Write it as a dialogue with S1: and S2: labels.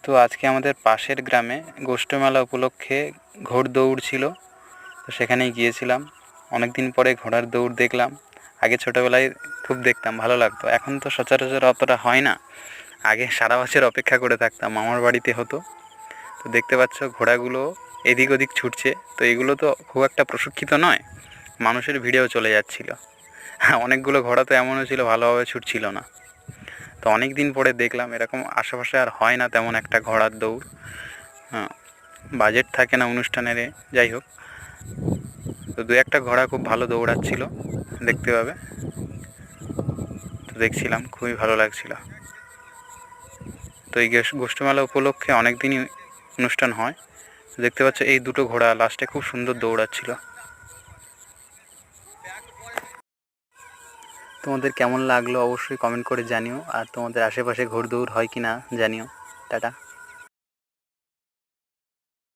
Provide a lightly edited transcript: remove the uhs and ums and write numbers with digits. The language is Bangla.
S1: তো আজকে আমাদের পাশের গ্রামে গোষ্ঠ মেলা উপলক্ষে ঘোড় দৌড় ছিল। তো সেখানেই গিয়েছিলাম। অনেক দিন পরে ঘোড়ার দৌড় দেখলাম। আগে ছোটোবেলায় খুব দেখতাম, ভালো লাগতো। এখন তো সচরাচর অতটা হয় না। আগে সারা বছর অপেক্ষা করে থাকতাম, মামার বাড়িতে হতো। তো দেখতে পাচ্ছ ঘোড়াগুলো এদিক ওদিক ছুটছে। তো এগুলো তো খুব একটা প্রশিক্ষিত নয়, মানুষের ভিড়েও চলে যাচ্ছিল। অনেকগুলো ঘোড়া তো এমনও ছিল ভালোভাবে ছুটছিল না। তো অনেক দিন পরে দেখলাম, এরকম আশেপাশে আর হয় না তেমন একটা ঘোড়ার দৌড়। হ্যাঁ, বাজেট থাকে না অনুষ্ঠানের, যাই হোক। তো দু একটা ঘোড়া খুব ভালো দৌড়াচ্ছিল, দেখতে পাবে। তো দেখছিলাম, খুবই ভালো লাগছিল। তো এই গোষ্ঠমেলা উপলক্ষে অনেক দিনই অনুষ্ঠান হয়। দেখতে পাচ্ছ এই দুটো ঘোড়া লাস্টে খুব সুন্দর দৌড়াচ্ছিল। তোমাদের কেমন লাগলো অবশ্যই কমেন্ট করে জানিও। আর তোমাদের আশেপাশে ঘোড়দৌড় হয় কি না জানিও। টাটা।